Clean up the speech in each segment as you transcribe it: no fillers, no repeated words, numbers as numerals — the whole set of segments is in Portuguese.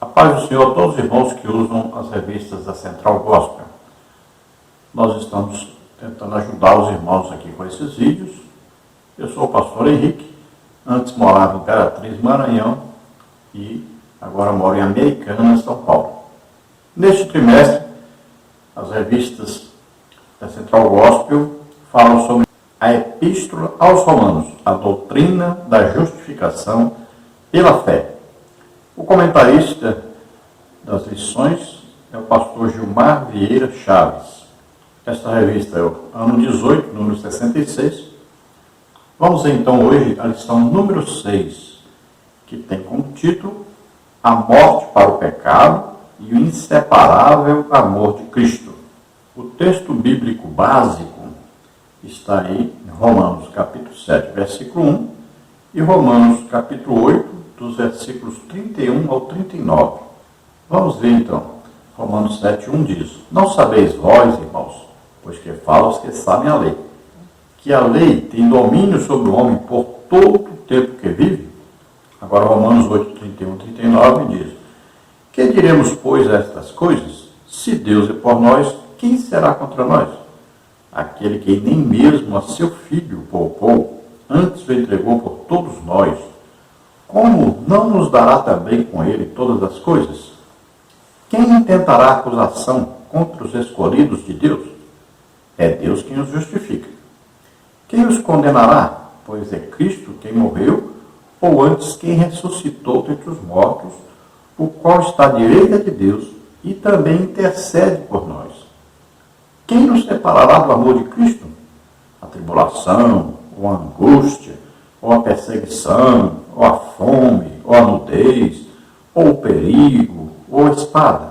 A paz do Senhor a todos os irmãos que usam as revistas da Central Gospel. Nós estamos tentando ajudar os irmãos aqui com esses vídeos. Eu sou o pastor Henrique, antes morava em Imperatriz, Maranhão, e agora moro em Americana, São Paulo. Neste trimestre, as revistas da Central Gospel falam sobre a Epístola aos Romanos, a doutrina da justificação pela fé. O comentarista das lições é o pastor Gilmar Vieira Chaves. Esta revista é o ano 18, número 66. Vamos ver então hoje a lição número 6, que tem como título A Morte para o Pecado e o Inseparável Amor de Cristo. O texto bíblico básico está aí em Romanos capítulo 7, versículo 1 e Romanos capítulo 8, dos versículos 31 ao 39. Vamos ver então. Romanos 7, 1 diz: Não sabeis vós, irmãos, pois que falam os que sabem a lei, que a lei tem domínio sobre o homem por todo o tempo que vive? Agora Romanos 8, 31 e 39 diz: Que diremos, pois, a estas coisas? Se Deus é por nós, quem será contra nós? Aquele que nem mesmo a seu Filho poupou, antes o entregou por todos nós, como não nos dará também com ele todas as coisas? Quem intentará acusação contra os escolhidos de Deus? É Deus quem os justifica. Quem os condenará? Pois é Cristo quem morreu, ou antes quem ressuscitou dentre os mortos, o qual está à direita de Deus e também intercede por nós. Quem nos separará do amor de Cristo? A tribulação, ou a angústia, ou a perseguição, ou a fome, ou a nudez, ou o perigo, ou a espada.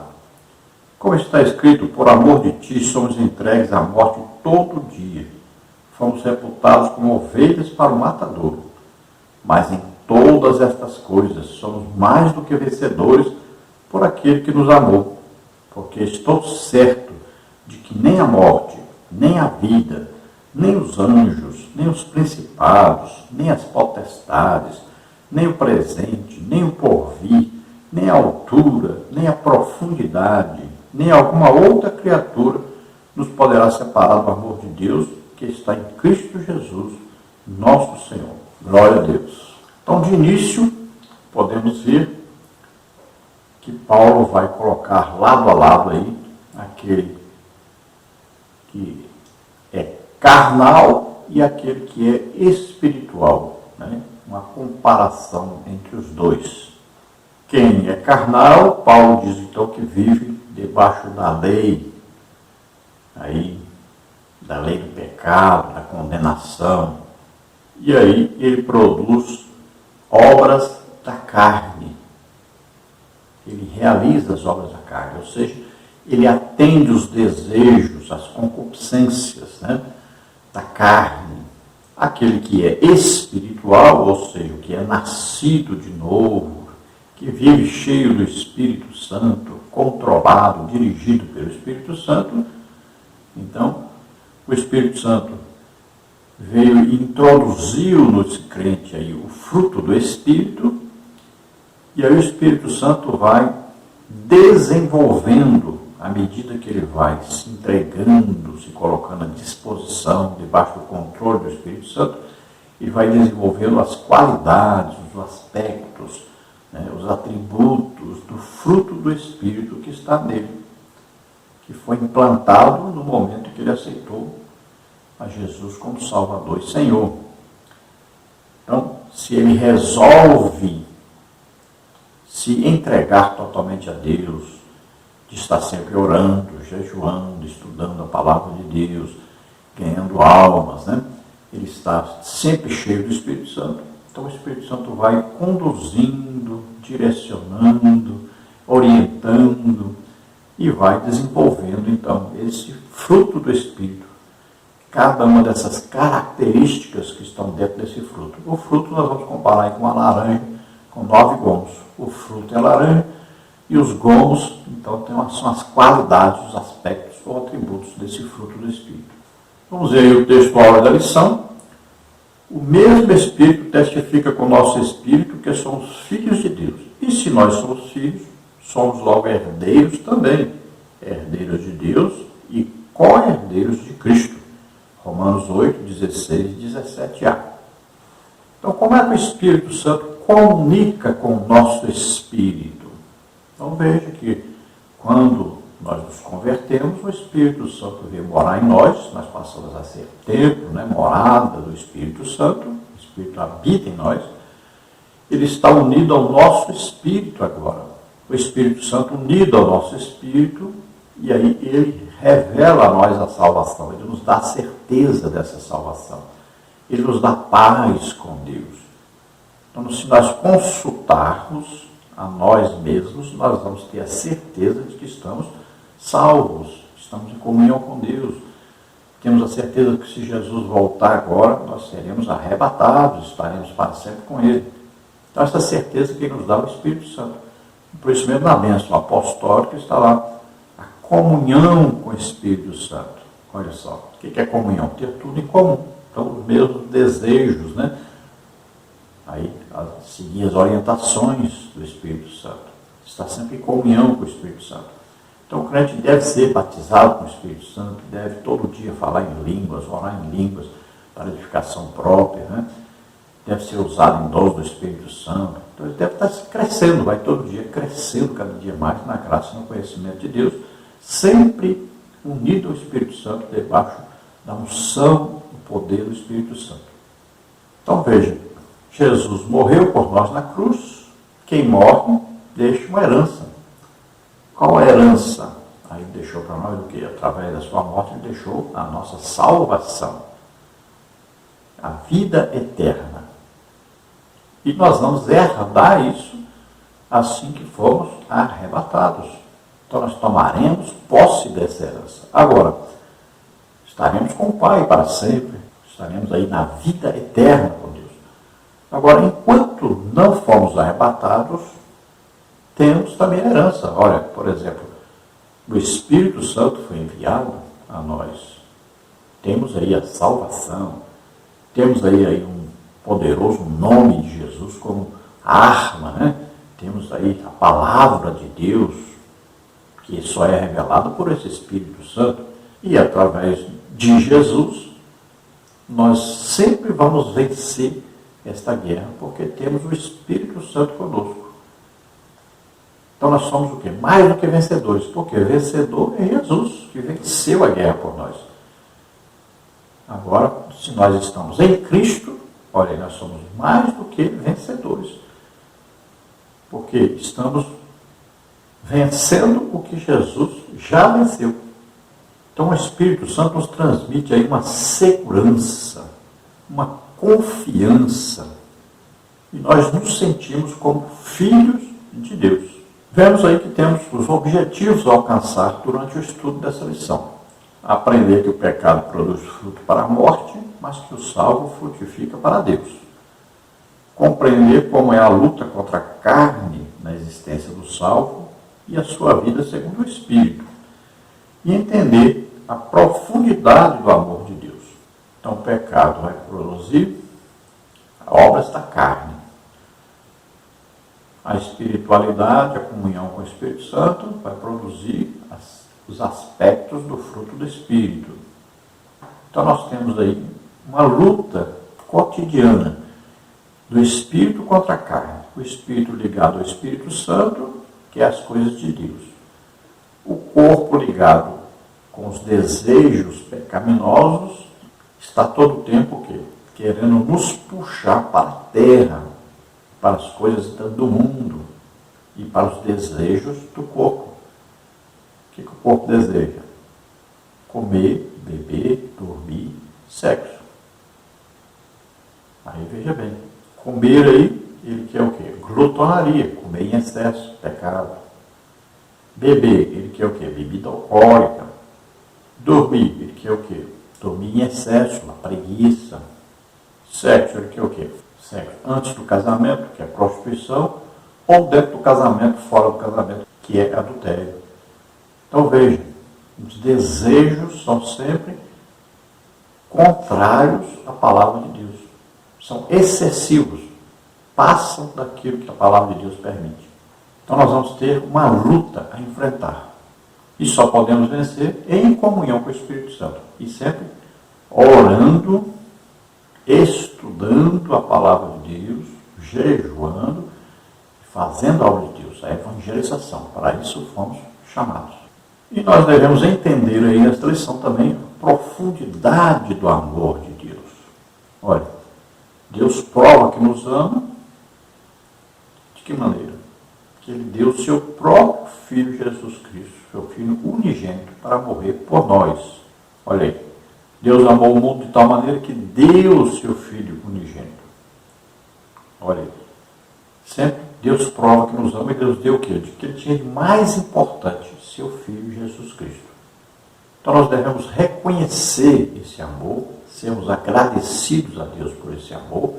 Como está escrito, por amor de ti somos entregues à morte todo dia. Fomos reputados como ovelhas para o matadouro. Mas em todas estas coisas somos mais do que vencedores por aquele que nos amou. Porque estou certo de que nem a morte, nem a vida, nem os anjos, nem os principados, nem as potestades, nem o presente, nem o porvir, nem a altura, nem a profundidade, nem alguma outra criatura nos poderá separar do amor de Deus que está em Cristo Jesus, nosso Senhor. Glória a Deus. Então, de início, podemos ver que Paulo vai colocar lado a lado aí aquele que é carnal e aquele que é espiritual, né? Uma comparação entre os dois. Quem é carnal, Paulo diz então que vive debaixo da lei, aí, da lei do pecado, da condenação, e aí ele produz obras da carne, ele realiza as obras da carne, ou seja, ele atende os desejos, as concupiscências, né, da carne. Aquele que é espiritual, ou seja, o que é nascido de novo, que vive cheio do Espírito Santo, controlado, dirigido pelo Espírito Santo, então o Espírito Santo veio e introduziu no crente aí o fruto do Espírito, e aí o Espírito Santo vai desenvolvendo, à medida que ele vai se entregando, se colocando à disposição, debaixo do controle do Espírito Santo, e vai desenvolvendo as qualidades, os aspectos, né, os atributos do fruto do Espírito que está nele, que foi implantado no momento que ele aceitou a Jesus como Salvador e Senhor. Então, se ele resolve se entregar totalmente a Deus, de estar sempre orando, jejuando, estudando a palavra de Deus, ganhando almas, né? Ele está sempre cheio do Espírito Santo. Então o Espírito Santo vai conduzindo, direcionando, orientando e vai desenvolvendo então esse fruto do Espírito. Cada uma dessas características que estão dentro desse fruto. O fruto nós vamos comparar aí com uma laranja com 9 gomos. O fruto é laranja e os gomos, então, são as qualidades, os aspectos ou atributos desse fruto do Espírito. Vamos ver aí o texto áureo da lição. O mesmo Espírito testifica com o nosso Espírito que somos filhos de Deus. E se nós somos filhos, somos logo herdeiros também, herdeiros de Deus e co-herdeiros de Cristo. Romanos 8, 16 e 17a. Então, como é que o Espírito Santo comunica com o nosso espírito? Então, veja que quando nós nos convertemos, o Espírito Santo vem morar em nós passamos a ser templo, morada do Espírito Santo, o Espírito habita em nós, ele está unido ao nosso espírito agora. O Espírito Santo unido ao nosso espírito, e aí ele revela a nós a salvação, ele nos dá a certeza dessa salvação, ele nos dá paz com Deus. Então, se nós consultarmos a nós mesmos, nós vamos ter a certeza de que estamos salvos, estamos em comunhão com Deus. Temos a certeza que se Jesus voltar agora, nós seremos arrebatados, estaremos para sempre com Ele. Então, essa certeza que nos dá o Espírito Santo. Por isso mesmo, na bênção apostólica está lá a comunhão com o Espírito Santo. Olha só, o que é comunhão? Ter tudo em comum. Então, os mesmos desejos, Aí, seguir as orientações do Espírito Santo. Está sempre em comunhão com o Espírito Santo. Então, o crente deve ser batizado com o Espírito Santo, deve todo dia falar em línguas, orar em línguas, para edificação própria, Deve ser usado em dons do Espírito Santo. Então, ele deve estar crescendo, vai todo dia crescendo, cada dia mais, na graça e no conhecimento de Deus, sempre unido ao Espírito Santo, debaixo da unção, do poder do Espírito Santo. Então, veja, Jesus morreu por nós na cruz. Quem morre deixa uma herança. Qual a herança? Aí ele deixou para nós o que? Através da sua morte, ele deixou a nossa salvação. A vida eterna. E nós vamos herdar isso assim que formos arrebatados. Então nós tomaremos posse dessa herança. Agora, estaremos com o Pai para sempre. Estaremos aí na vida eterna com Deus. Agora, enquanto não formos arrebatados, temos também a herança. Olha, por exemplo, o Espírito Santo foi enviado a nós. Temos aí a salvação. Temos aí um poderoso nome de Jesus como arma, Temos aí a palavra de Deus, que só é revelada por esse Espírito Santo. E através de Jesus, nós sempre vamos vencer esta guerra, porque temos o Espírito Santo conosco. Então nós somos o quê? Mais do que vencedores. Porque vencedor é Jesus, que venceu a guerra por nós. Agora, se nós estamos em Cristo, olha, nós somos mais do que vencedores. Porque estamos vencendo o que Jesus já venceu. Então o Espírito Santo nos transmite aí uma segurança, uma confiança. E nós nos sentimos como filhos de Deus. Vemos aí que temos os objetivos a alcançar durante o estudo dessa lição. Aprender que o pecado produz fruto para a morte, mas que o salvo frutifica para Deus. Compreender como é a luta contra a carne na existência do salvo e a sua vida segundo o Espírito. E entender a profundidade do amor de Deus. Então o pecado vai produzir obras da carne. A espiritualidade, a comunhão com o Espírito Santo, vai produzir os aspectos do fruto do Espírito. Então nós temos aí uma luta cotidiana do Espírito contra a carne. O Espírito ligado ao Espírito Santo, que é as coisas de Deus. O corpo ligado com os desejos pecaminosos, está todo o tempo o quê? Querendo nos puxar para a terra, para as coisas do mundo e para os desejos do corpo. O que o corpo deseja? Comer, beber, dormir, sexo. Aí veja bem, comer aí, ele quer o quê? Glutonaria, comer em excesso, pecado. Beber, ele quer o quê? Bebida alcoólica. Dormir, ele quer o quê? Dormir em excesso, uma preguiça. Sexo, ele quer o quê? Sexo antes do casamento, que é prostituição, ou dentro do casamento, fora do casamento, que é adultério. Então veja, os desejos são sempre contrários à palavra de Deus. São excessivos, passam daquilo que a palavra de Deus permite. Então nós vamos ter uma luta a enfrentar. E só podemos vencer em comunhão com o Espírito Santo. E sempre orando, estudando a palavra de Deus, jejuando, fazendo a obra de Deus, a evangelização. Para isso fomos chamados. E nós devemos entender aí nesta lição também a profundidade do amor de Deus. Olha, Deus prova que nos ama. De que maneira? Que Ele deu o seu próprio Filho Jesus Cristo, seu Filho unigênito, para morrer por nós. Olha aí, Deus amou o mundo de tal maneira que deu o seu Filho unigênito. Olha aí, sempre Deus prova que nos ama e Deus deu o quê? De que Ele tinha de mais importante, seu Filho Jesus Cristo. Então nós devemos reconhecer esse amor, sermos agradecidos a Deus por esse amor,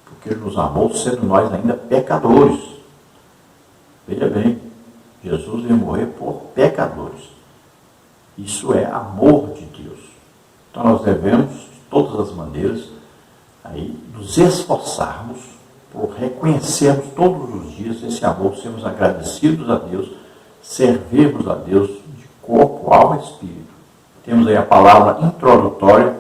porque Ele nos amou sendo nós ainda pecadores. Veja bem, Jesus veio morrer por pecadores. Isso é amor de Deus. Então nós devemos, de todas as maneiras, aí, nos esforçarmos por reconhecermos todos os dias esse amor, sermos agradecidos a Deus, servirmos a Deus de corpo, alma e espírito. Temos aí a palavra introdutória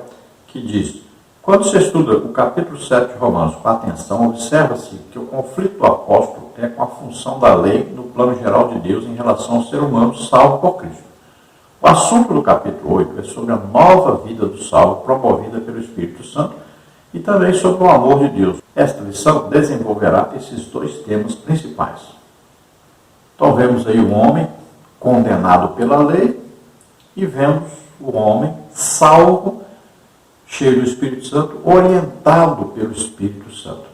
que diz: quando se estuda o capítulo 7 de Romanos com atenção, observa-se que o conflito do apóstolo é com a função da lei no plano geral de Deus em relação ao ser humano salvo por Cristo. O assunto do capítulo 8 é sobre a nova vida do salvo promovida pelo Espírito Santo e também sobre o amor de Deus. Esta lição desenvolverá esses dois temas principais. Então vemos aí o homem condenado pela lei e vemos o homem salvo, cheio do Espírito Santo, orientado pelo Espírito Santo.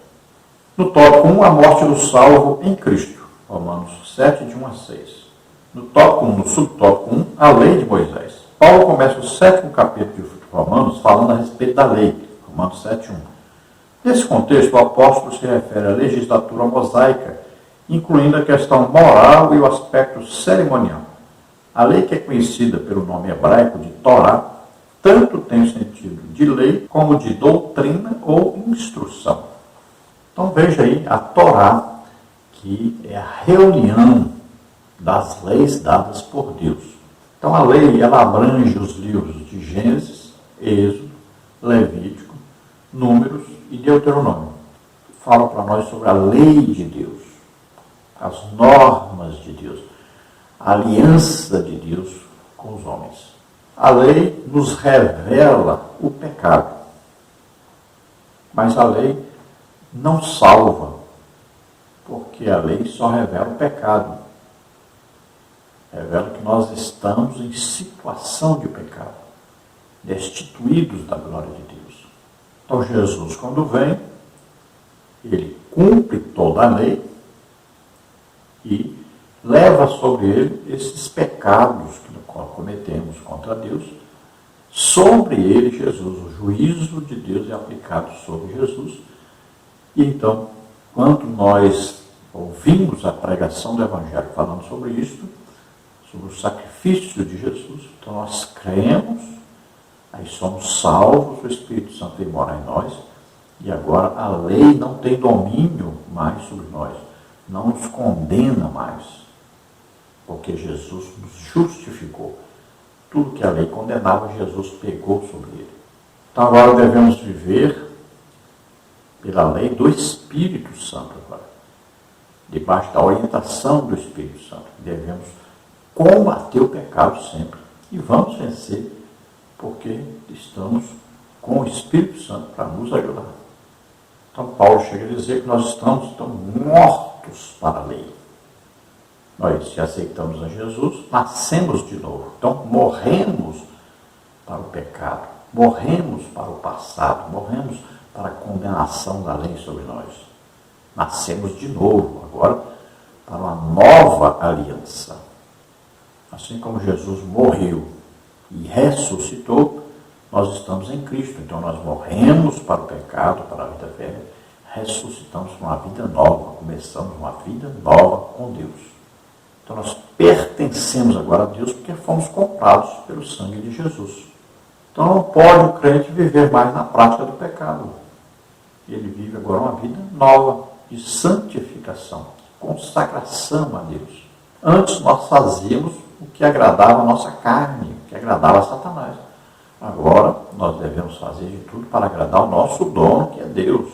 No tópico 1, a morte do salvo em Cristo, Romanos 7, de 1 a 6. No tópico 1, no subtópico 1, a lei de Moisés. Paulo começa o 7º capítulo de Romanos falando a respeito da lei, Romanos 7, 1. Nesse contexto, o apóstolo se refere à legislatura mosaica, incluindo a questão moral e o aspecto cerimonial. A lei, que é conhecida pelo nome hebraico de Torá, tanto tem o sentido de lei como de doutrina ou instrução. Então veja aí a Torá, que é a reunião das leis dadas por Deus. Então a lei, ela abrange os livros de Gênesis, Êxodo, Levítico, Números e Deuteronômio. Fala para nós sobre a lei de Deus, as normas de Deus, a aliança de Deus com os homens. A lei nos revela o pecado, mas a lei não salva, porque a lei só revela o pecado. Revela que nós estamos em situação de pecado, destituídos da glória de Deus. Então Jesus, quando vem, Ele cumpre toda a lei e leva sobre Ele esses pecados que cometemos contra Deus. Sobre Ele, Jesus, o juízo de Deus é aplicado sobre Jesus. E então, quando nós ouvimos a pregação do Evangelho falando sobre isto, sobre o sacrifício de Jesus, então nós cremos, aí somos salvos, o Espírito Santo vem morar em nós, e agora a lei não tem domínio mais sobre nós, não nos condena mais, porque Jesus nos justificou. Tudo que a lei condenava, Jesus pegou sobre ele. Então agora devemos viver pela lei do Espírito Santo agora, debaixo da orientação do Espírito Santo. Devemos combater o pecado sempre e vamos vencer, porque estamos com o Espírito Santo para nos ajudar. Então Paulo chega a dizer que nós estamos mortos para a lei. Nós, se aceitamos a Jesus, nascemos de novo. Então morremos para o pecado, morremos para o passado, morremos para a condenação da lei sobre nós. Nascemos de novo agora para uma nova aliança. Assim como Jesus morreu e ressuscitou, nós estamos em Cristo. Então nós morremos para o pecado, para a vida velha, ressuscitamos para uma vida nova, começamos uma vida nova com Deus. Então nós pertencemos agora a Deus porque fomos comprados pelo sangue de Jesus. Então não pode o crente viver mais na prática do pecado. Ele vive agora uma vida nova, de santificação. consagração a Deus. Antes nós fazíamos o que agradava a nossa carne, o que agradava a Satanás. Agora nós devemos fazer de tudo para agradar o nosso dono, que é Deus.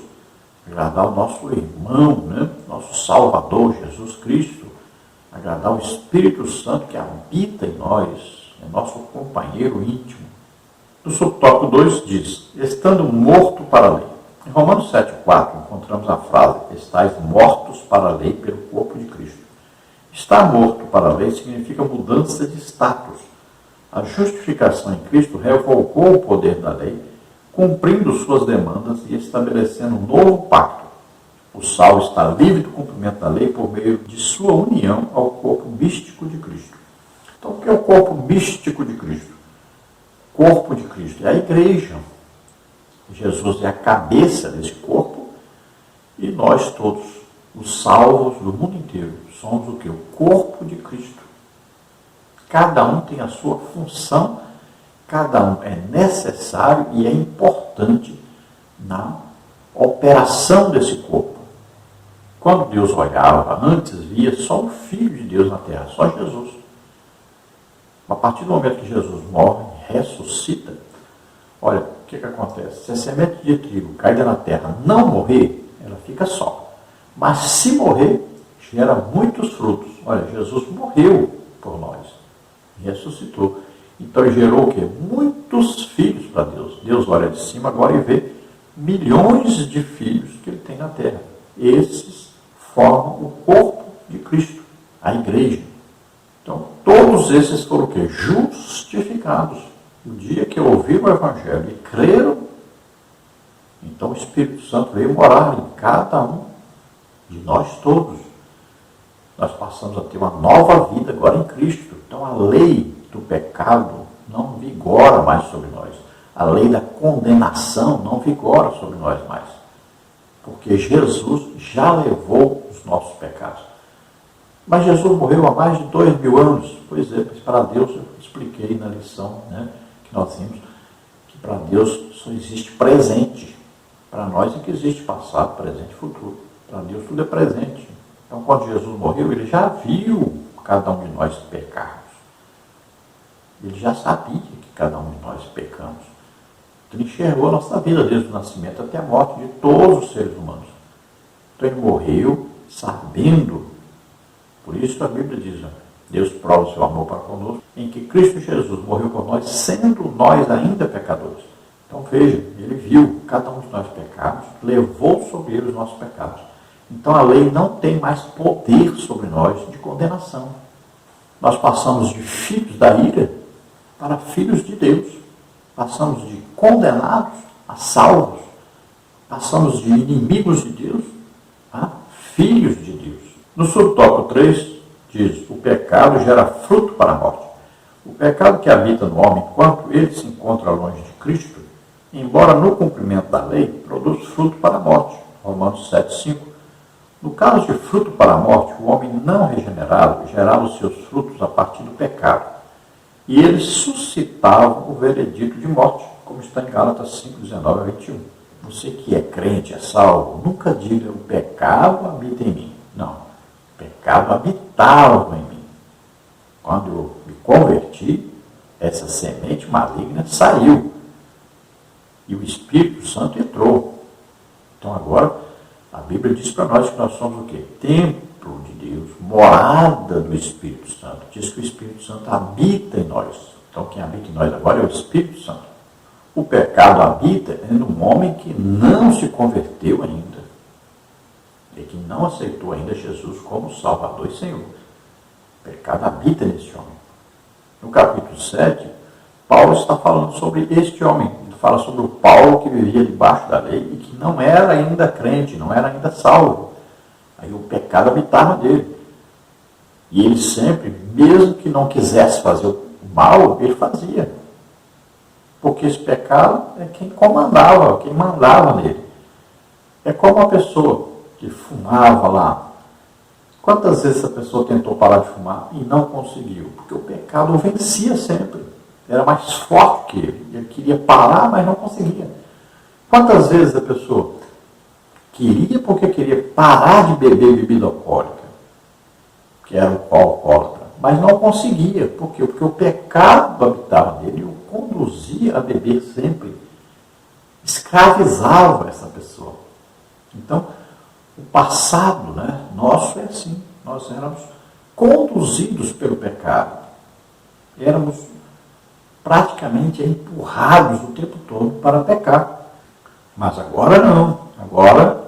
Agradar o nosso irmão, né? Nosso Salvador, Jesus Cristo. Agradar o Espírito Santo que habita em nós, é nosso companheiro íntimo. No subtópico 2 diz, estando morto para a lei. Em Romanos 7,4 encontramos a frase, estáis mortos para a lei pelo corpo de Cristo. Estar morto para a lei significa mudança de status. A justificação em Cristo revogou o poder da lei, cumprindo suas demandas e estabelecendo um novo pacto. O salvo está livre do cumprimento da lei por meio de sua união ao corpo místico de Cristo. Então, o que é o corpo místico de Cristo? Corpo de Cristo é a igreja. Jesus é a cabeça desse corpo e nós todos, os salvos do mundo inteiro, somos o que? O corpo de Cristo. Cada um tem a sua função, cada um é necessário e é importante na operação desse corpo. Quando Deus olhava, antes via só o Filho de Deus na terra, só Jesus. A partir do momento que Jesus morre, ressuscita, olha, o que acontece? Se a semente de trigo caída na terra não morrer, ela fica só. Mas se morrer, gera muitos frutos. Olha, Jesus morreu por nós, ressuscitou. Então ele gerou o quê? Muitos filhos para Deus. Deus olha de cima agora e vê milhões de filhos que ele tem na terra. Esses formam o corpo de Cristo, a igreja. Então, todos esses foram o quê? Justificados. No dia que ouviram o Evangelho e creram, então o Espírito Santo veio morar em cada um de nós todos. Nós passamos a ter uma nova vida agora em Cristo. Então, a lei do pecado não vigora mais sobre nós. A lei da condenação não vigora sobre nós mais. Porque Jesus já levou os nossos pecados. Mas Jesus morreu há mais de 2000 anos. Pois é, mas para Deus, eu expliquei na lição, né, que nós vimos, que para Deus só existe presente. Para nós é que existe passado, presente e futuro. Para Deus tudo é presente. Então, quando Jesus morreu, ele já viu cada um de nós pecarmos. Ele já sabia que cada um de nós pecamos. Então, ele enxergou a nossa vida desde o nascimento até a morte de todos os seres humanos. Então, ele morreu sabendo. Por isso a Bíblia diz, Deus prova o seu amor para conosco, em que Cristo Jesus morreu por nós, sendo nós ainda pecadores. Então veja, ele viu cada um de nós pecados, levou sobre ele os nossos pecados. Então a lei não tem mais poder sobre nós de condenação. Nós passamos de filhos da ira para filhos de Deus. Passamos de condenados a salvos. Passamos de inimigos de Deus a filhos de Deus. No subtópico 3, diz, o pecado gera fruto para a morte. O pecado que habita no homem, enquanto ele se encontra longe de Cristo, embora no cumprimento da lei, produz fruto para a morte. Romanos 7,5. No caso de fruto para a morte, o homem não regenerado gerava os seus frutos a partir do pecado. E eles suscitavam o veredito de morte, como está em Gálatas 5, 19 a 21. Você que é crente, é salvo, nunca diga o pecado habita em mim. Não. O pecado habitava em mim. Quando eu me converti, essa semente maligna saiu. E o Espírito Santo entrou. Então agora, a Bíblia diz para nós que nós somos o quê? Templo de Deus, morada do Espírito Santo. Diz que o Espírito Santo habita em nós. Então quem habita em nós agora é o Espírito Santo. O pecado habita num homem que não se converteu ainda. E que não aceitou ainda Jesus como Salvador e Senhor. O pecado habita nesse homem. No capítulo 7, Paulo está falando sobre este homem. Ele fala sobre o Paulo que vivia debaixo da lei e que não era ainda crente, não era ainda salvo. Aí o pecado habitava nele. E ele sempre, mesmo que não quisesse fazer o mal, ele fazia. Porque esse pecado é quem comandava, quem mandava nele. É como uma pessoa que fumava lá. Quantas vezes a pessoa tentou parar de fumar e não conseguiu? Porque o pecado o vencia sempre. Era mais forte que ele. Ele queria parar, mas não conseguia. Quantas vezes a pessoa queria porque queria parar de beber bebida alcoólica que era o alcoólatra, mas não conseguia. Por quê? Porque o pecado habitava nele e o conduzia a beber sempre, escravizava essa pessoa. Então, o passado, né, nosso é assim, nós éramos conduzidos pelo pecado, éramos praticamente empurrados o tempo todo para pecar. Mas agora não, agora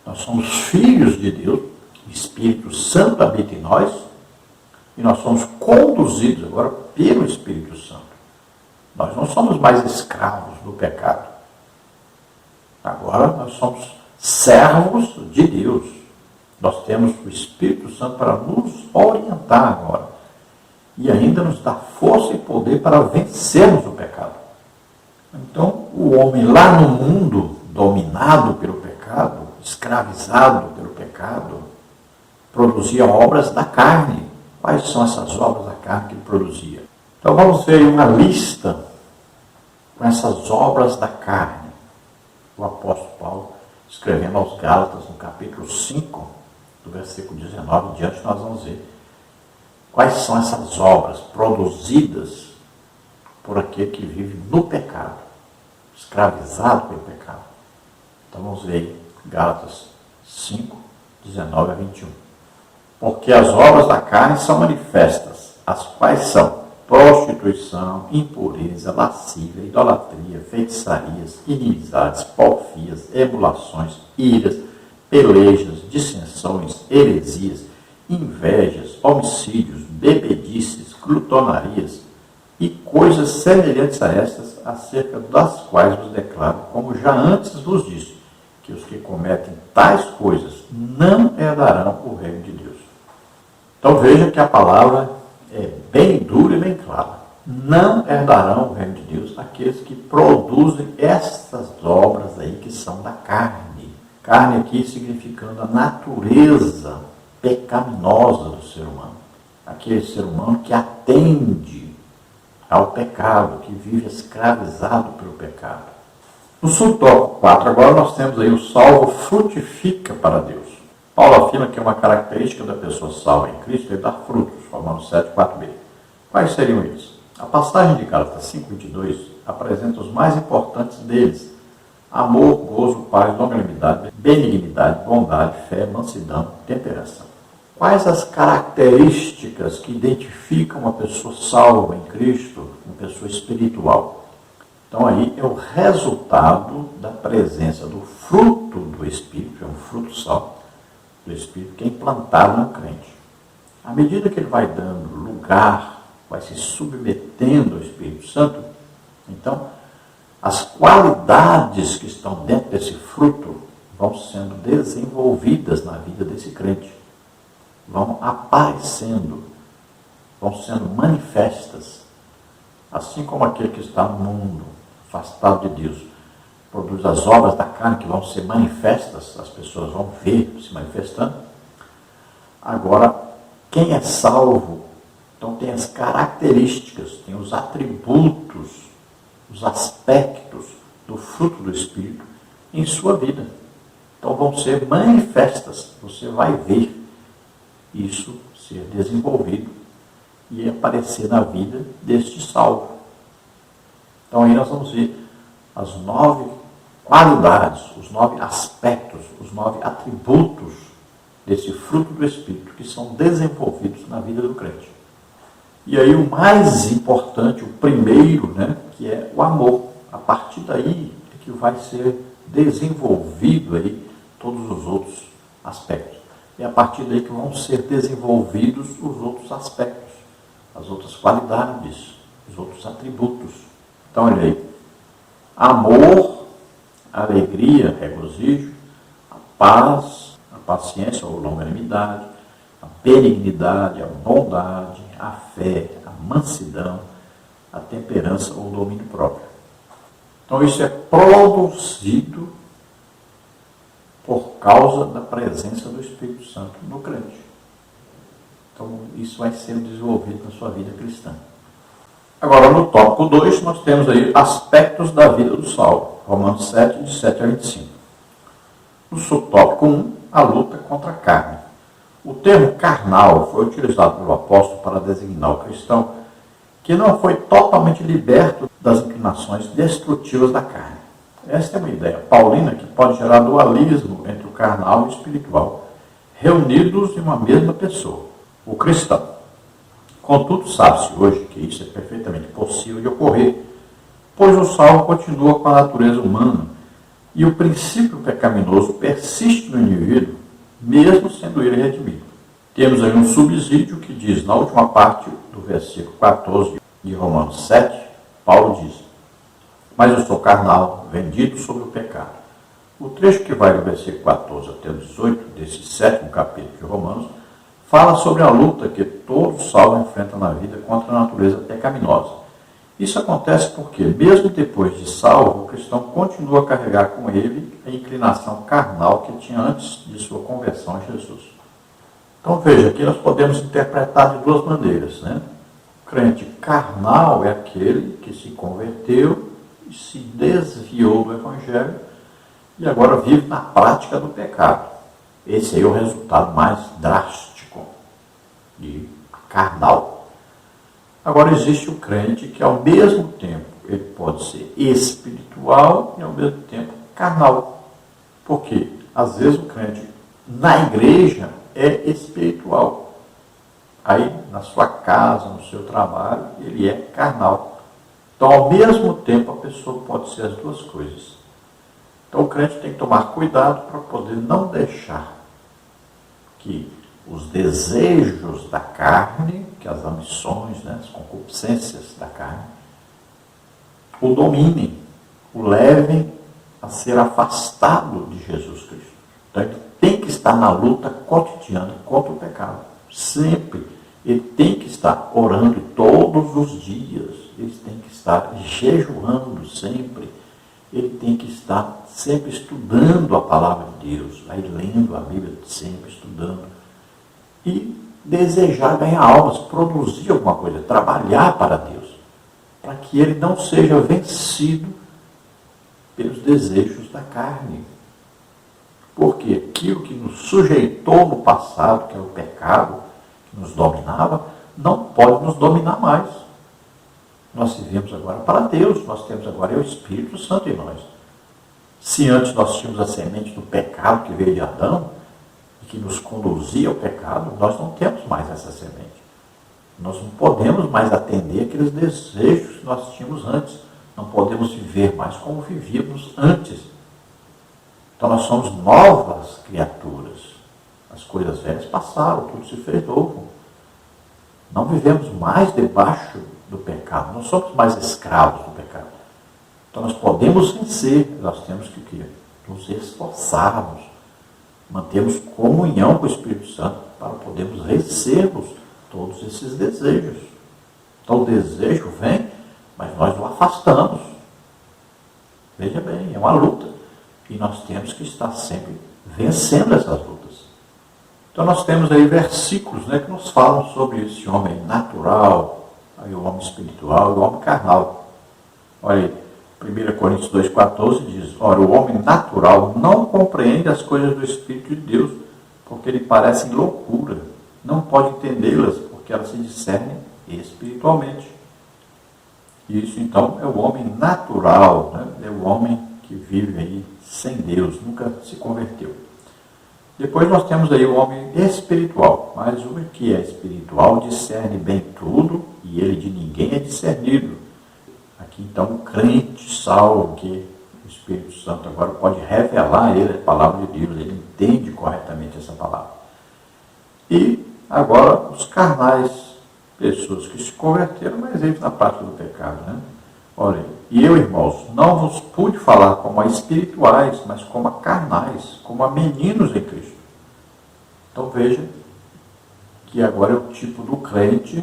nós somos filhos de Deus, o Espírito Santo habita em nós e nós somos conduzidos agora pelo Espírito Santo. Nós não somos mais escravos do pecado. Agora nós somos servos de Deus. Nós temos o Espírito Santo para nos orientar agora e ainda nos dá força e poder para vencermos o pecado. Então, o homem lá no mundo, dominado pelo pecado, escravizado pelo pecado, produzia obras da carne. Quais são essas obras da carne que ele produzia? Então, vamos ver uma lista com essas obras da carne. O apóstolo Paulo, escrevendo aos Gálatas, no capítulo 5, do versículo 19 em diante, nós vamos ver quais são essas obras produzidas por aquele que vive no pecado, escravizado pelo pecado. Então vamos ver aí, Gálatas 5, 19 a 21. Porque as obras da carne são manifestas, as quais são prostituição, impureza, lascívia, idolatria, feitiçarias, inimizades, porfias, emulações, iras, pelejas, dissensões, heresias, invejas, homicídios, bebedices, glutonarias e coisas semelhantes a estas, acerca das quais vos declaro, como já antes vos disse, que os que cometem tais coisas não herdarão o reino de Deus. Então veja que a palavra é bem dura e bem clara. Não herdarão o reino de Deus aqueles que produzem estas obras aí que são da carne. Carne aqui significando a natureza pecaminosa do ser humano. Aquele ser humano que atende ao pecado, que vive escravizado pelo pecado. No subtópico 4, agora nós temos aí o salvo frutifica para Deus. Paulo afirma que uma característica da pessoa salva em Cristo é dar frutos, Romanos 7, 4b. Quais seriam eles? A passagem de Gálatas 5:22 apresenta os mais importantes deles: amor, gozo, paz, longanimidade, benignidade, bondade, fé, mansidão, temperança. Quais as características que identificam uma pessoa salva em Cristo, uma pessoa espiritual? Então aí é o resultado da presença do fruto do Espírito, é um fruto salvo do Espírito que é implantado no crente. À medida que ele vai dando lugar, vai se submetendo ao Espírito Santo, então as qualidades que estão dentro desse fruto vão sendo desenvolvidas na vida desse crente, vão aparecendo, vão sendo manifestas, assim como aquele que está no mundo, afastado de Deus, produz as obras da carne que vão ser manifestas, as pessoas vão ver se manifestando. Agora, quem é salvo, então tem as características, tem os atributos, os aspectos do fruto do Espírito em sua vida. Então vão ser manifestas, você vai ver isso ser desenvolvido e aparecer na vida deste salvo. Então aí nós vamos ver as 9 qualidades, os 9 aspectos, os 9 atributos desse fruto do Espírito que são desenvolvidos na vida do crente. E aí o mais importante, o primeiro, que é o amor. A partir daí é que vai ser desenvolvido aí todos os outros aspectos. É a partir daí que vão ser desenvolvidos os outros aspectos, as outras qualidades, os outros atributos. Então, olha aí, amor, alegria, regozijo, a paz, a paciência ou longanimidade, a benignidade, a bondade, a fé, a mansidão, a temperança ou domínio próprio. Então, isso é produzido por causa da presença do Espírito Santo no crente. Então, isso vai ser desenvolvido na sua vida cristã. Agora, no tópico 2, nós temos aí aspectos da vida do salvo. Romanos 7, de 7 a 25. No subtópico 1, a luta contra a carne. O termo carnal foi utilizado pelo apóstolo para designar o cristão que não foi totalmente liberto das inclinações destrutivas da carne. Esta é uma ideia paulina que pode gerar dualismo entre o carnal e o espiritual, reunidos em uma mesma pessoa, o cristão. Contudo, sabe-se hoje que isso é perfeitamente possível de ocorrer, pois o salvo continua com a natureza humana e o princípio pecaminoso persiste no indivíduo, mesmo sendo ele redimido. Temos aí um subsídio que diz, na última parte do versículo 14 de Romanos 7, Paulo diz: mas eu sou carnal, vendido sobre o pecado. O trecho que vai do versículo 14 até o 18, desse 7º capítulo de Romanos, fala sobre a luta que todo salvo enfrenta na vida contra a natureza pecaminosa. Isso acontece porque, mesmo depois de salvo, o cristão continua a carregar com ele a inclinação carnal que tinha antes de sua conversão a Jesus. Então veja, aqui nós podemos interpretar de duas maneiras, né? O crente carnal é aquele que se converteu e se desviou do Evangelho e agora vive na prática do pecado. Esse aí é o resultado mais drástico de carnal. Agora existe o crente que ao mesmo tempo ele pode ser espiritual e ao mesmo tempo carnal. Por quê? Às vezes o crente na igreja é espiritual. Aí na sua casa, no seu trabalho, ele é carnal. Então ao mesmo tempo a pessoa pode ser as duas coisas. Então o crente tem que tomar cuidado para poder não deixar que os desejos da carne, que as ambições, né, as concupiscências da carne, o dominem, o levem a ser afastado de Jesus Cristo. Então ele tem que estar na luta cotidiana contra o pecado. Sempre. Ele tem que estar orando todos os dias. Ele tem que estar jejuando sempre. Ele tem que estar sempre estudando a palavra de Deus, aí lendo a Bíblia, sempre estudando. E desejar ganhar almas, produzir alguma coisa, trabalhar para Deus, para que ele não seja vencido pelos desejos da carne. Porque aquilo que nos sujeitou no passado, que é o pecado, que nos dominava, não pode nos dominar mais. Nós vivemos agora para Deus, nós temos agora o Espírito Santo em nós. Se antes nós tínhamos a semente do pecado que veio de Adão, e que nos conduzia ao pecado, nós não temos mais essa semente. Nós não podemos mais atender aqueles desejos que nós tínhamos antes. Não podemos viver mais como vivíamos antes. Então nós somos novas criaturas. As coisas velhas passaram, tudo se fez novo. Não vivemos mais debaixo do pecado, não somos mais escravos do pecado. Então nós podemos vencer, nós temos que nos esforçarmos, mantermos comunhão com o Espírito Santo para podermos vencermos todos esses desejos. Então o desejo vem, mas nós o afastamos. Veja bem, é uma luta. E nós temos que estar sempre vencendo essas lutas. Então nós temos aí versículos, né, que nos falam sobre esse homem natural, aí o homem espiritual e o homem carnal. Olha aí, 1 Coríntios 2,14 diz: ora, o homem natural não compreende as coisas do Espírito de Deus, porque lhe parecem loucura. Não pode entendê-las, porque elas se discernem espiritualmente. Isso então é o homem natural, né? É o homem que vive aí sem Deus, nunca se converteu. Depois nós temos aí o homem espiritual, mas o que é espiritual discerne bem tudo e ele de ninguém é discernido. Aqui então o crente salvo, que o Espírito Santo agora pode revelar a ele a palavra de Deus, ele entende corretamente essa palavra. E agora os carnais, pessoas que se converteram, mas eles na prática do pecado, né? Olha, e eu, irmãos, não vos pude falar como a espirituais, mas como a carnais, como a meninos em Cristo. Então veja que agora é o tipo do crente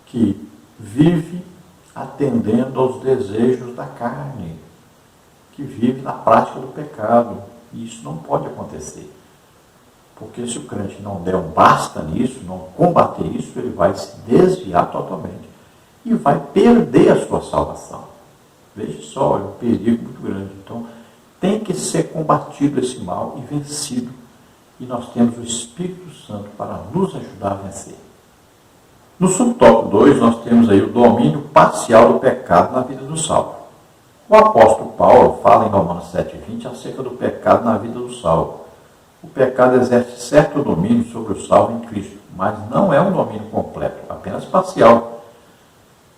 que vive atendendo aos desejos da carne, que vive na prática do pecado. E isso não pode acontecer. Porque se o crente não der um basta nisso, não combater isso, ele vai se desviar totalmente e vai perder a sua salvação. Veja só, é um perigo muito grande. Então, tem que ser combatido esse mal e vencido. e nós temos o Espírito Santo para nos ajudar a vencer. No subtópico 2, nós temos aí o domínio parcial do pecado na vida do salvo. O apóstolo Paulo fala em Romanos 7,20 acerca do pecado na vida do salvo. O pecado exerce certo domínio sobre o salvo em Cristo, mas não é um domínio completo, apenas parcial.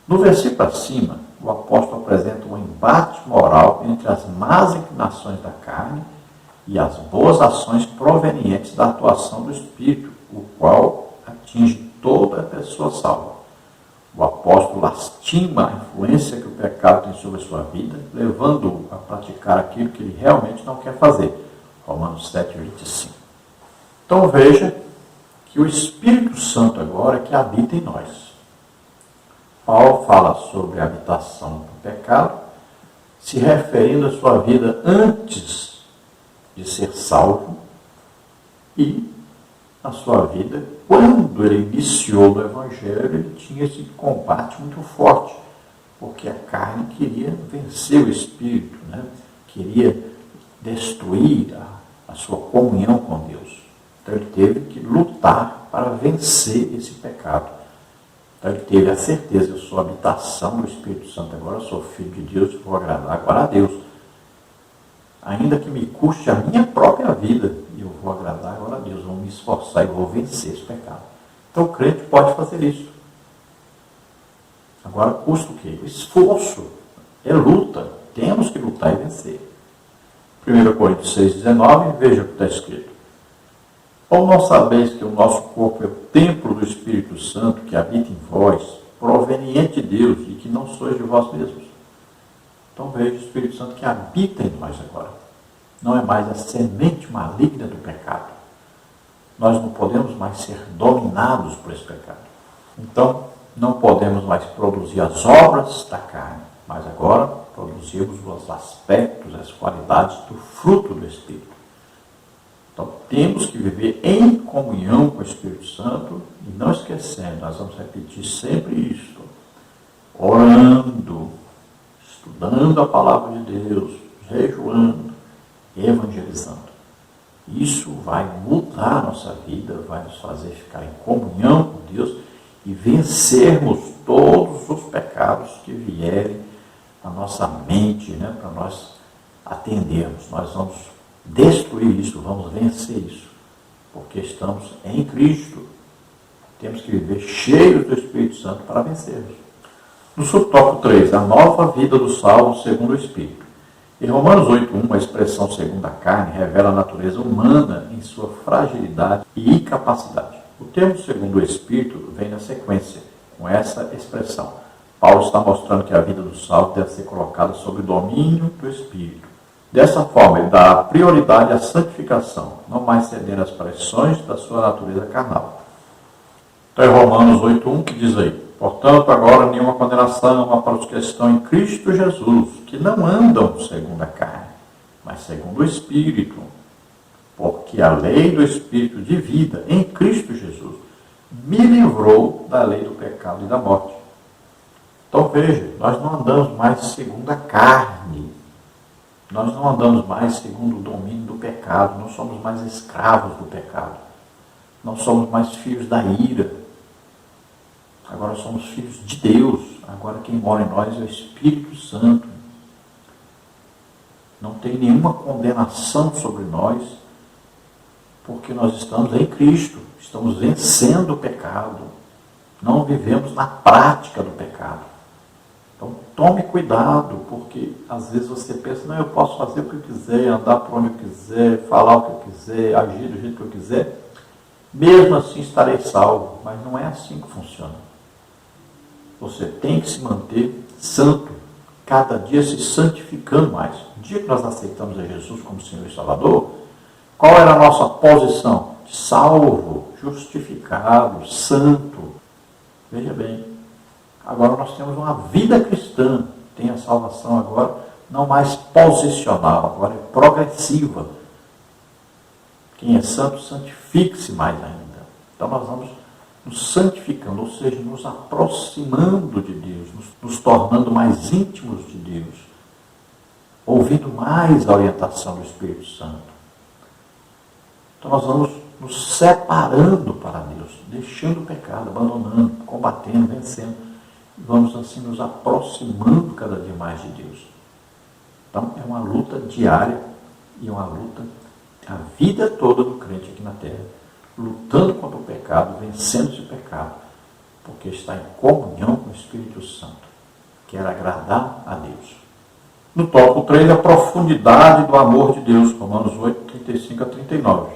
No versículo acima, o apóstolo apresenta um embate moral entre as más inclinações da carne e as boas ações provenientes da atuação do Espírito, o qual atinge toda a pessoa salva. O apóstolo lastima a influência que o pecado tem sobre a sua vida, levando-o a praticar aquilo que ele realmente não quer fazer. Romanos 7,25. Então veja que o Espírito Santo agora é que habita em nós. Paulo fala sobre a habitação do pecado, se referindo à sua vida antes de ser salvo e a sua vida quando ele iniciou no Evangelho. Ele tinha esse combate muito forte, porque a carne queria vencer o Espírito, né? Queria destruir a sua comunhão com Deus. Então ele teve que lutar para vencer esse pecado. Então ele teve a certeza: eu sou a habitação do Espírito Santo, agora eu sou filho de Deus e vou agradar agora a Deus. Ainda que me custe a minha própria vida, eu vou agradar agora a Deus, vou me esforçar e vou vencer esse pecado. Então o crente pode fazer isso. Agora custa o quê? O esforço, é luta, temos que lutar e vencer. 1 Coríntios 6,19, veja o que está escrito. Ou não sabeis que o nosso corpo é o templo do Espírito Santo que habita em vós, proveniente de Deus, e que não sois de vós mesmos? Então veja o Espírito Santo que habita em nós agora. Não é mais a semente maligna do pecado. Nós não podemos mais ser dominados por esse pecado. Então, não podemos mais produzir as obras da carne, mas agora produzimos os aspectos, as qualidades do fruto do Espírito. Então, temos que viver em comunhão com o Espírito Santo e não esquecendo, nós vamos repetir sempre isto, orando, estudando a palavra de Deus, jejuando, evangelizando. Isso vai mudar a nossa vida, vai nos fazer ficar em comunhão com Deus e vencermos todos os pecados que vierem à nossa mente, né, para nós atendermos. Nós vamos destruir isso, vamos vencer isso, porque estamos em Cristo. Temos que viver cheios do Espírito Santo para vencermos. No subtópico 3, a nova vida do salvo segundo o Espírito. Em Romanos 8,1, a expressão segundo a carne revela a natureza humana em sua fragilidade e incapacidade. O termo segundo o Espírito vem na sequência, com essa expressão. Paulo está mostrando que a vida do salvo deve ser colocada sob o domínio do Espírito. Dessa forma, ele dá prioridade à santificação, não mais cedendo às pressões da sua natureza carnal. Então é Romanos 8,1 que diz aí: portanto, agora nenhuma condenação há para os que estão em Cristo Jesus, que não andam segundo a carne, mas segundo o Espírito. Porque a lei do Espírito de vida em Cristo Jesus me livrou da lei do pecado e da morte. Então veja, nós não andamos mais segundo a carne. Nós não andamos mais segundo o domínio do pecado. Não somos mais escravos do pecado. Não somos mais filhos da ira. Agora somos filhos de Deus. Agora quem mora em nós é o Espírito Santo. Não tem nenhuma condenação sobre nós, porque nós estamos em Cristo. Estamos vencendo o pecado. Não vivemos na prática do pecado. Então tome cuidado, porque às vezes você pensa: não, eu posso fazer o que eu quiser, andar por onde eu quiser, falar o que eu quiser, agir do jeito que eu quiser. Mesmo assim estarei salvo. Mas não é assim que funciona. Você tem que se manter santo, cada dia se santificando mais. No dia que nós aceitamos a Jesus como Senhor e Salvador, qual era a nossa posição? De salvo, justificado, santo. Veja bem, agora nós temos uma vida cristã, tem a salvação agora não mais posicional, agora é progressiva. Quem é santo, santifique-se mais ainda. Então nós vamos nos santificando, ou seja, nos aproximando de Deus, nos tornando mais íntimos de Deus, ouvindo mais a orientação do Espírito Santo. Então nós vamos nos separando para Deus, deixando o pecado, abandonando, combatendo, vencendo. E vamos assim nos aproximando cada dia mais de Deus. Então é uma luta diária e uma luta a vida toda do crente aqui na terra, lutando contra o pecado, vencendo esse pecado, porque está em comunhão com o Espírito Santo, quer agradar a Deus. No tópico 3, a profundidade do amor de Deus, Romanos 8, 35 a 39.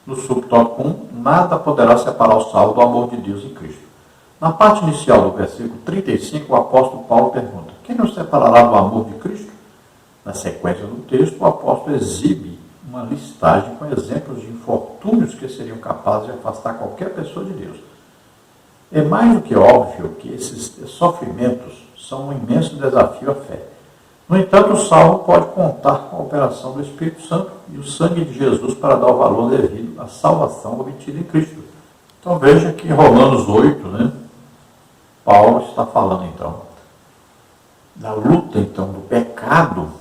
No subtópico 1, nada poderá separar o salvo do amor de Deus em Cristo. Na parte inicial do versículo 35, o apóstolo Paulo pergunta: quem nos separará do amor de Cristo? Na sequência do texto, o apóstolo exibe uma listagem com exemplos de infortúnios que seriam capazes de afastar qualquer pessoa de Deus. É mais do que óbvio que esses sofrimentos são um imenso desafio à fé. No entanto, o salvo pode contar com a operação do Espírito Santo e o sangue de Jesus para dar o valor devido à salvação obtida em Cristo. Então veja que em Romanos 8, Paulo está falando então da luta então do pecado,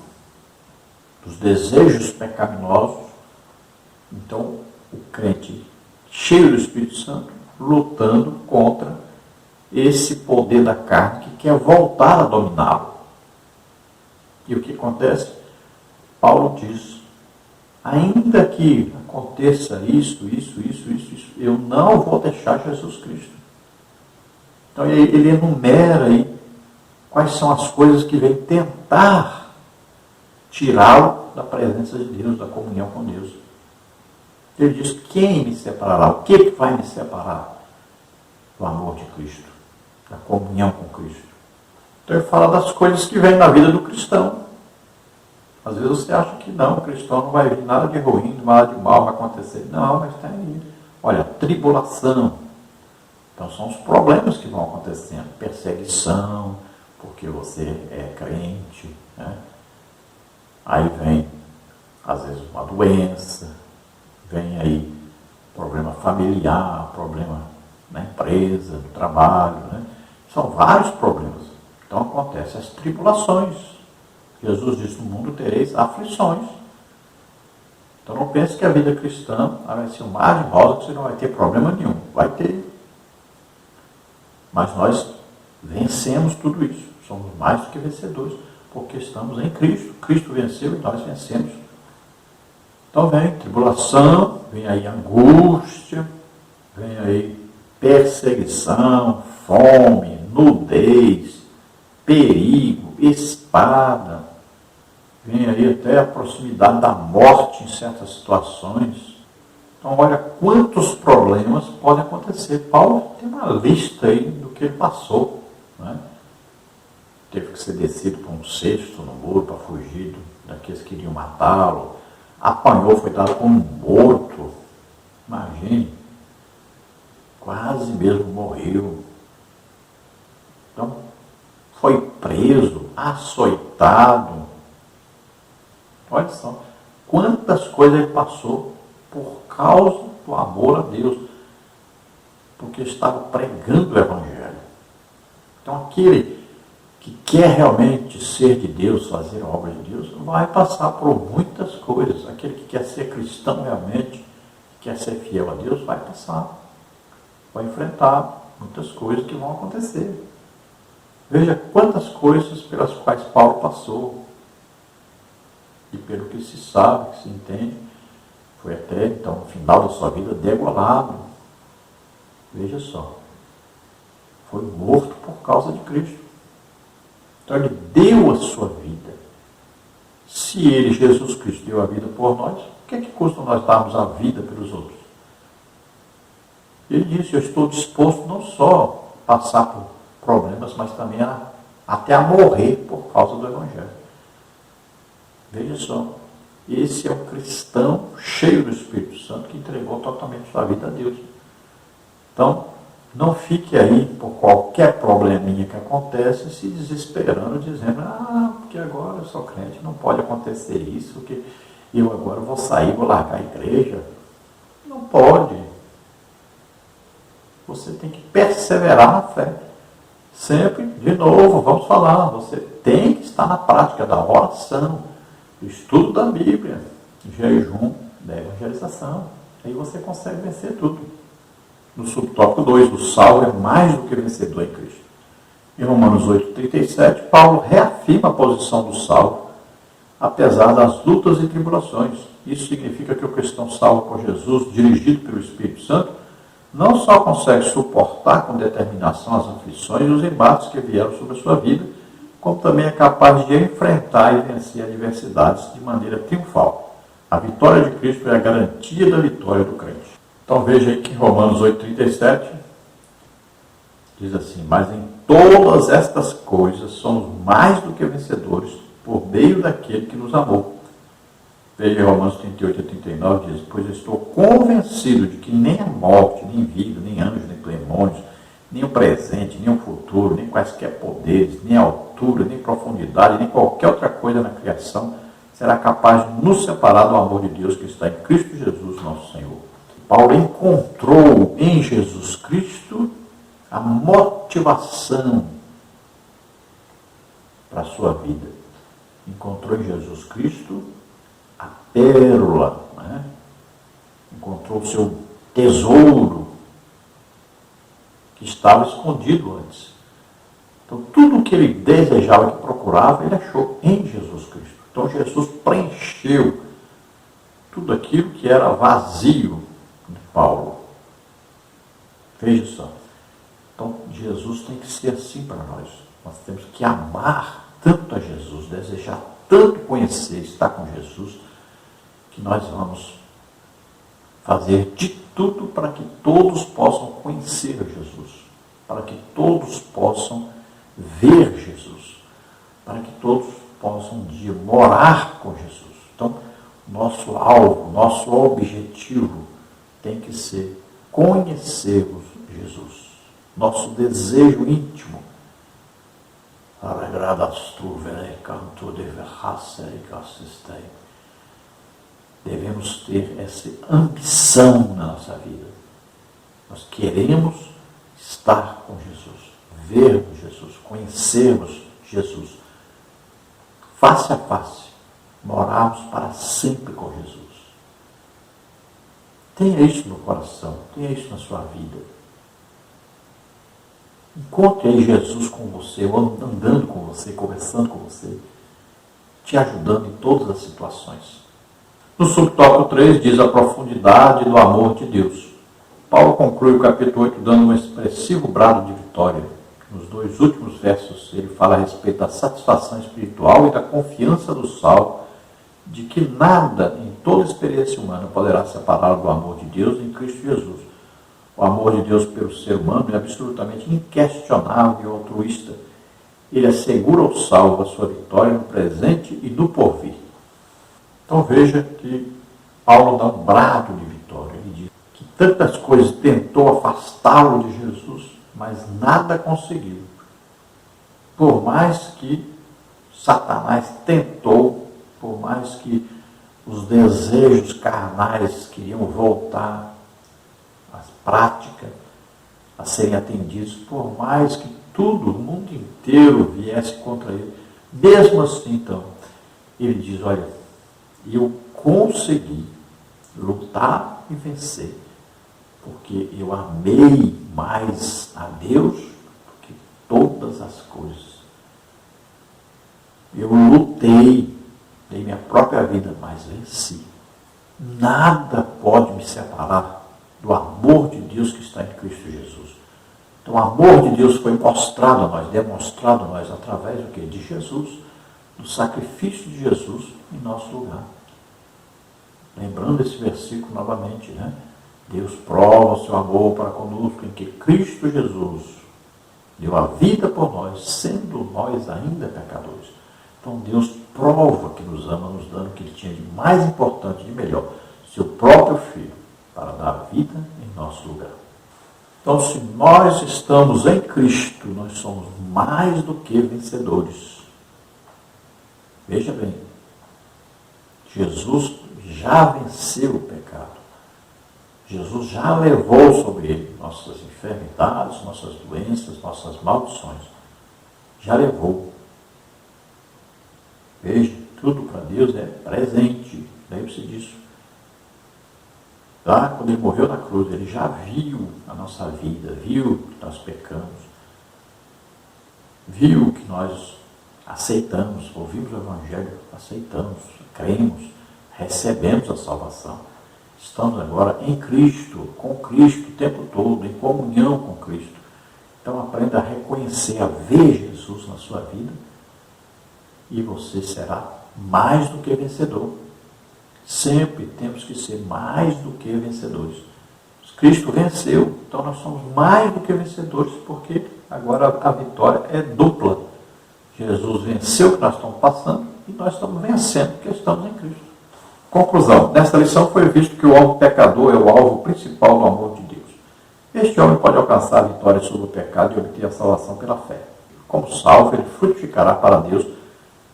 dos desejos pecaminosos. Então o crente cheio do Espírito Santo lutando contra esse poder da carne que quer voltar a dominá-lo. E o que acontece? Paulo diz: ainda que aconteça isso, eu não vou deixar Jesus Cristo. Então ele enumera aí quais são as coisas que vêm tentar tirá-lo da presença de Deus, da comunhão com Deus. Ele diz: quem me separará? O que vai me separar do amor de Cristo, da comunhão com Cristo? Então ele fala das coisas que vêm na vida do cristão. Às vezes você acha que não, o cristão não vai vir nada de ruim, nada de mal vai acontecer. Não, mas está aí. Olha, tribulação. Então são os problemas que vão acontecendo. Perseguição, porque você é crente. Aí vem, às vezes, uma doença. Vem aí problema familiar, problema na empresa, no trabalho. São vários problemas. Então acontecem as tribulações. Jesus disse: no mundo tereis aflições. Então não pense que a vida cristã vai ser um mar de rosa, que você não vai ter problema nenhum. Vai ter. Mas nós vencemos tudo isso. Somos mais do que vencedores, porque estamos em Cristo. Cristo venceu e nós vencemos. Então vem tribulação, vem aí angústia, vem aí perseguição, fome, nudez, perigo, espada. Vem aí até a proximidade da morte em certas situações. Então olha quantos problemas podem acontecer. Paulo tem uma lista aí do que ele passou. Teve que ser descido por um cesto no muro para fugir daqueles que queriam matá-lo. Apanhou, foi dado como morto. Imagine. Quase mesmo morreu. Então, foi preso, açoitado. Olha só, quantas coisas ele passou por causa do amor a Deus, porque estava pregando o Evangelho. Então, aquele que quer realmente ser de Deus, fazer a obra de Deus, vai passar por muitas coisas. Aquele que quer ser cristão realmente, que quer ser fiel a Deus, vai passar, vai enfrentar muitas coisas que vão acontecer. Veja quantas coisas pelas quais Paulo passou. E pelo que se sabe, que se entende, foi até então no final da sua vida degolado. Veja só. Foi morto por causa de Cristo. Então ele deu a sua vida. Se ele, Jesus Cristo, deu a vida por nós, o que é que custa nós darmos a vida pelos outros? Ele disse: eu estou disposto não só a passar por problemas, mas também até a morrer por causa do Evangelho. Veja só, esse é um cristão cheio do Espírito Santo que entregou totalmente sua vida a Deus. Então, não fique aí por qualquer probleminha que acontece se desesperando, dizendo: porque agora eu sou crente, não pode acontecer isso, que eu agora vou sair, vou largar a igreja. Não pode. Você tem que perseverar na fé. Sempre, de novo, vamos falar, você tem que estar na prática da oração, do estudo da Bíblia, jejum da evangelização. Aí você consegue vencer tudo. No subtópico 2, o salvo é mais do que vencedor em Cristo. Em Romanos 8,37, Paulo reafirma a posição do salvo, apesar das lutas e tribulações. Isso significa que o cristão salvo por Jesus, dirigido pelo Espírito Santo, não só consegue suportar com determinação as aflições e os embates que vieram sobre a sua vida, como também é capaz de enfrentar e vencer adversidades de maneira triunfal. A vitória de Cristo é a garantia da vitória do crente. Então veja aí que em Romanos 8,37 diz assim: mas em todas estas coisas somos mais do que vencedores por meio daquele que nos amou. Veja Romanos 38,39 diz: pois eu estou convencido de que nem a morte, nem vida, nem anjos, nem demônios, nem o presente, nem o futuro, nem quaisquer poderes, nem a altura, nem profundidade, nem qualquer outra coisa na criação será capaz de nos separar do amor de Deus que está em Cristo Jesus, nosso Senhor. Paulo encontrou em Jesus Cristo a motivação para a sua vida. Encontrou em Jesus Cristo a pérola, né? Encontrou o seu tesouro que estava escondido antes. Então, tudo o que ele desejava, que procurava, ele achou em Jesus Cristo. Então, Jesus preencheu tudo aquilo que era vazio de Paulo. Veja só. Então, Jesus tem que ser assim para nós. Nós temos que amar tanto a Jesus, desejar tanto conhecer, estar com Jesus, que nós vamos fazer de tudo para que todos possam conhecer Jesus, para que todos possam ver Jesus, para que todos possam um dia morar com Jesus. Então, nosso alvo, nosso objetivo tem que ser conhecermos Jesus. Nosso desejo íntimo. Devemos ter essa ambição na nossa vida. Nós queremos estar com Jesus, vermos Jesus, conhecermos Jesus, face a face, morarmos para sempre com Jesus. Tenha isso no coração, tenha isso na sua vida. Encontre aí Jesus com você, andando com você, conversando com você, te ajudando em todas as situações. No subtópico 3 diz a profundidade do amor de Deus. Paulo conclui o capítulo 8 dando um expressivo brado de vitória. Nos 2 últimos versos ele fala a respeito da satisfação espiritual e da confiança do salvo de que nada em toda experiência humana poderá separá-lo do amor de Deus em Cristo Jesus. O amor de Deus pelo ser humano é absolutamente inquestionável e altruísta. Ele assegura ao salvo a sua vitória no presente e no porvir. Então veja que Paulo dá um brado de vitória. Ele diz que tantas coisas tentou afastá-lo de Jesus, mas nada conseguiu. Por mais que Satanás tentou, por mais que os desejos carnais queriam voltar às práticas, a serem atendidos, por mais que tudo, o mundo inteiro viesse contra ele, mesmo assim, então, ele diz, olha, eu consegui lutar e vencer, porque eu amei mais a Deus do que todas as coisas. Eu lutei, dei minha própria vida, mas venci. Nada pode me separar do amor de Deus que está em Cristo Jesus. Então, o amor de Deus foi mostrado a nós, demonstrado a nós, através do quê? De Jesus, do sacrifício de Jesus em nosso lugar. Lembrando esse versículo novamente, né? Deus prova o seu amor para conosco em que Cristo Jesus deu a vida por nós, sendo nós ainda pecadores. Então Deus prova que nos ama, nos dando o que Ele tinha de mais importante, de melhor, seu próprio Filho, para dar a vida em nosso lugar. Então, se nós estamos em Cristo, nós somos mais do que vencedores. Veja bem, Jesus já venceu o pecado. Jesus já levou sobre ele nossas enfermidades, nossas doenças, nossas maldições. Já levou. Veja, tudo para Deus é presente. Lembre-se disso. Lá, quando ele morreu na cruz, ele já viu a nossa vida, viu que nós pecamos, viu que nós aceitamos, ouvimos o Evangelho, aceitamos, cremos, recebemos a salvação. Estamos agora em Cristo, com Cristo o tempo todo, em comunhão com Cristo. Então aprenda a reconhecer, a ver Jesus na sua vida e você será mais do que vencedor. Sempre temos que ser mais do que vencedores. Cristo venceu, então nós somos mais do que vencedores, porque agora a vitória é dupla. Jesus venceu o que nós estamos passando e nós estamos vencendo porque estamos em Cristo. Conclusão. Nesta lição foi visto que o homem pecador é o alvo principal do amor de Deus. Este homem pode alcançar a vitória sobre o pecado e obter a salvação pela fé. Como salvo, ele frutificará para Deus,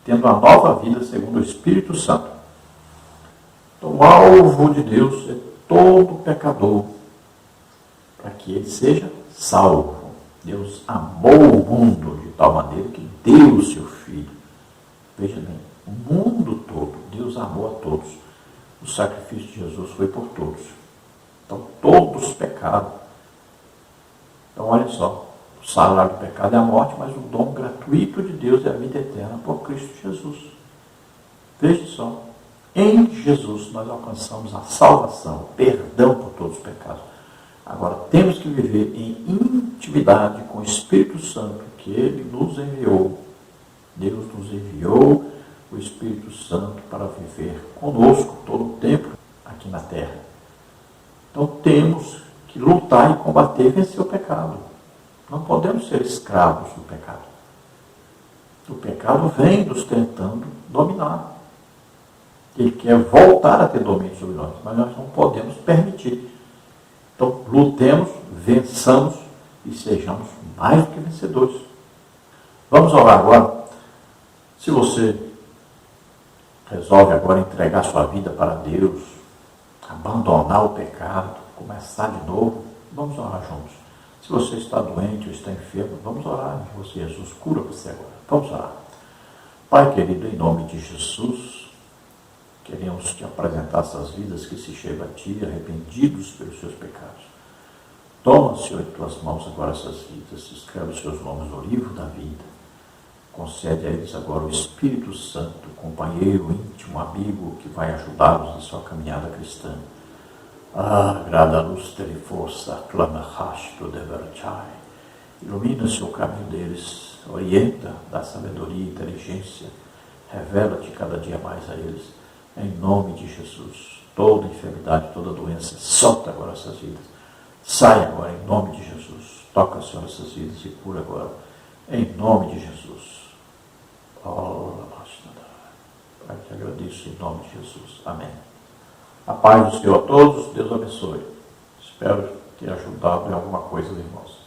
tendo uma nova vida segundo o Espírito Santo. Então, o alvo de Deus é todo pecador, para que ele seja salvo. Deus amou o mundo de tal maneira que deu o seu Filho. Veja bem, o mundo todo, Deus amou a todos. O sacrifício de Jesus foi por todos. Então, todos pecaram. Então, olha só, o salário do pecado é a morte, mas o dom gratuito de Deus é a vida eterna por Cristo Jesus. Veja só, em Jesus nós alcançamos a salvação, o perdão por todos os pecados. Agora, temos que viver em intimidade com o Espírito Santo, que Ele nos enviou. Deus nos enviou o Espírito Santo para viver conosco todo o tempo aqui na terra. Então, temos que lutar e combater e vencer o pecado. Não podemos ser escravos do pecado. O pecado vem nos tentando dominar. Ele quer voltar a ter domínio sobre nós, mas nós não podemos permitir. Então, lutemos, vençamos e sejamos mais do que vencedores. Vamos orar agora. Se você resolve agora entregar sua vida para Deus, abandonar o pecado, começar de novo, vamos orar juntos. Se você está doente ou está enfermo, vamos orar. Jesus cura você agora. Vamos orar. Pai querido, em nome de Jesus, queremos te apresentar essas vidas que se chegam a ti, arrependidos pelos seus pecados. Toma, Senhor, em tuas mãos agora essas vidas, escreve os seus nomes no livro da vida. Concede a eles agora o Espírito Santo, companheiro íntimo, amigo, que vai ajudá-los na sua caminhada cristã. Grada lustre e força, clama rasto de verchai. Ilumina-se o caminho deles, orienta, dá sabedoria e inteligência, revela-te cada dia mais a eles. Em nome de Jesus, toda enfermidade, toda doença, solta agora essas vidas. Sai agora, em nome de Jesus. Toca, Senhor, essas vidas e cura agora. Em nome de Jesus. Pai, te agradeço em nome de Jesus. Amém. A paz do Senhor a todos. Deus abençoe. Espero ter ajudado em alguma coisa, irmãos.